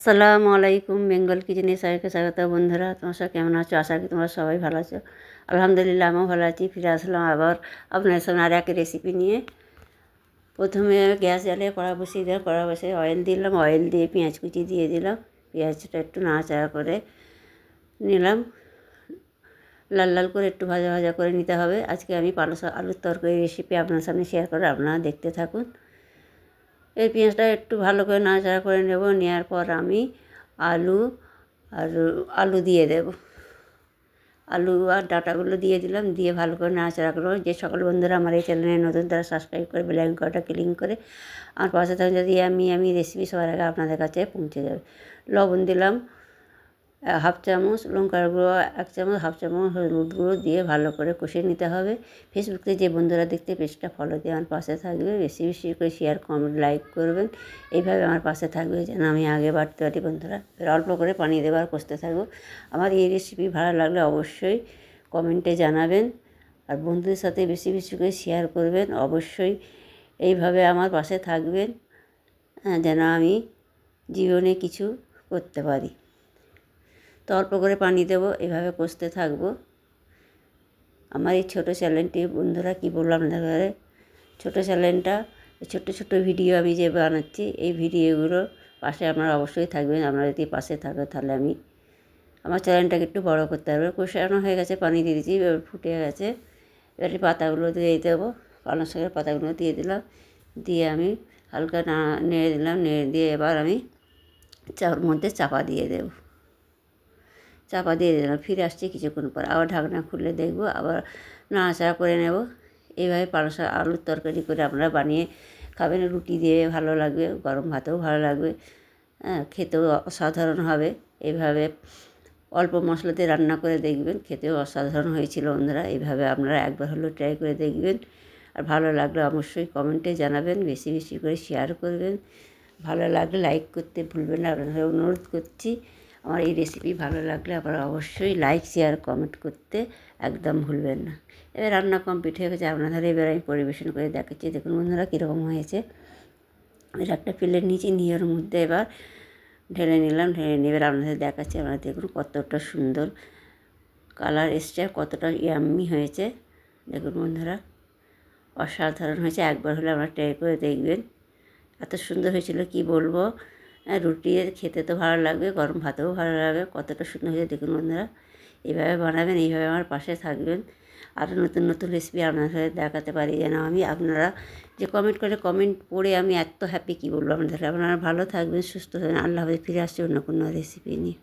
আসসালামু আলাইকুম, বেঙ্গল কিচেনে সবাইকে স্বাগত। বন্ধুরা, তোমার সব কেমন আছো? আশা করি তোমরা সবাই ভালো আছো। আলহামদুলিল্লাহ, আমিও ভালো আছি। ফিরে আসলাম আবার আপনার সামনে আর এক রেসিপি নিয়ে। প্রথমে গ্যাস জ্বালিয়ে কড়া বসিয়ে দিলাম, কড়া বসিয়ে অয়েল দিলাম, অয়েল দিয়ে পেঁয়াজ কুচি দিয়ে দিলাম। পেঁয়াজটা একটু নাড়াচাড়া করে নিলাম, লাল লাল করে একটু ভাজা ভাজা করে নিতে হবে। আজকে আমি পালস আলুর তরকারি রেসিপি আপনার সামনে শেয়ার করে আপনারা দেখতে থাকুন। এই পেঁয়াজটা একটু ভালো করে নাড়াচাড়া করে নেব। নেওয়ার পর আমি আলু আর আলু দিয়ে দেব। আলু আর ডাঁটাগুলো দিয়ে দিলাম, দিয়ে ভালো করে নাড়াচাড়া করবো। যে সকল বন্ধুরা আমার এই চ্যানেলে নতুন, তারা সাবস্ক্রাইব করে বেল আইকনটা ক্লিক করে আমার পাশে থাকুন, যদি আমি রেসিপি সবার আগে আপনাদের কাছে পৌঁছে যাবে। লবণ দিলাম হাফ চামচ, লঙ্কার গুঁড়ো 1 চামচ, হাফ চামচ হলুদ গুঁড়ো দিয়ে ভালো করে কষিয়ে নিতে হবে। ফেসবুকে যে বন্ধুরা দেখতে পেজটা ফলো দিয়ে আমার পাশে থাকবে, বেশি বেশি করে শেয়ার, কমেন্ট, লাইক করবেন। এইভাবে আমার পাশে থাকবে যেন আমি আগে বাড়তে পারি। বন্ধুরা, অল্প করে পানি দেবার কষতে থাকবো। আমার এই রেসিপি ভালো লাগলে অবশ্যই কমেন্টে জানাবেন, আর বন্ধুদের সাথে বেশি বেশি করে শেয়ার করবেন। অবশ্যই এইভাবে আমার পাশে থাকবেন যেন আমি জীবনে কিছু করতে পারি। তো অল্প করে পানি দেবো, এভাবে কষতে থাকবো। আমার এই ছোটো চ্যানেলটি, বন্ধুরা কী বললাম আপনাদের, ছোটো চ্যানেলটা ছোট্ট ছোট্ট ভিডিও আমি যে বানাচ্ছি, এই ভিডিওগুলোর পাশে আপনারা অবশ্যই থাকবেন। আপনারা যদি পাশে থাকে তাহলে আমি আমার চ্যানেলটাকে একটু বড়ো করতে পারবো। কষানো হয়ে গেছে, পানি দিয়ে দিয়েছি, এবার ফুটে গেছে। এবারে পাতাগুলো দিয়ে দেবো, পালং শাকের পাতাগুলো দিয়ে দিলাম, দিয়ে আমি হালকা নেড়ে দিলাম। নেড়ে দিয়ে এবার আমি ওর মধ্যে চাপা দিয়ে দেবো। চাপা দিয়ে দিলাম, ফিরে আসছি কিছুক্ষণ পর, আবার ঢাকনা খুলে দেখবো, আবার নাড়াচাড়া করে নেব। এইভাবে পালং শাক আলুর তরকারি করে আপনারা বানিয়ে খাবেন। রুটি দিয়ে ভালো লাগবে, গরম ভাতেও ভালো লাগবে, খেতেও অসাধারণ হবে। এইভাবে অল্প মশলাতে রান্না করে দেখবেন, খেতেও অসাধারণ হয়েছিল। বন্ধুরা, এইভাবে আপনারা একবার হলেও ট্রাই করে দেখবেন। আর ভালো লাগলে অবশ্যই কমেন্টে জানাবেন, বেশি বেশি করে শেয়ার করবেন। ভালো লাগলে লাইক করতে ভুলবেন না, আপনাদের অনুরোধ করছি। আমার এই রেসিপি ভালো লাগলে আপনারা অবশ্যই লাইক, শেয়ার, কমেন্ট করতে একদম ভুলবেন না। এবার রান্না কমপ্লিট হয়ে গেছে, আপনাদের এবার আমি পরিবেশন করে দেখাচ্ছি। দেখুন বন্ধুরা কীরকম হয়েছে। এর একটা প্লেট নিচে নিয়ে ওর মধ্যে এবার ঢেলে নিলাম। ঢেলে নিয়ে এবার আপনাদের দেখাচ্ছি। আপনারা দেখুন কতটা সুন্দর কালার এসছে, কতটা ইয়াম্মি হয়েছে। দেখুন বন্ধুরা, অসাধারণ হয়েছে। একবার হলে আপনারা ট্রাই করে দেখবেন। এত সুন্দর হয়েছিল কি বলবো। রুটি খেতে তো ভালো লাগবে, গরম ভাতেও ভালো লাগবে। কতটা সুন্দর হয়েছে দেখুন বন্ধুরা। এইভাবে বানাবেন, এইভাবে আমার পাশে থাকবেন। আরও নতুন নতুন রেসিপি আপনাদের সাথে দেখাতে পারি যেন আমি। আপনারা যে কমেন্ট করে, কমেন্ট পড়ে আমি এত হ্যাপি কী বলবো আপনাদের। আপনারা ভালো থাকবেন, সুস্থ থাকবেন। আল্লাহ হাফেজ। ফিরে আসছি অন্য কোনো রেসিপি নিয়ে।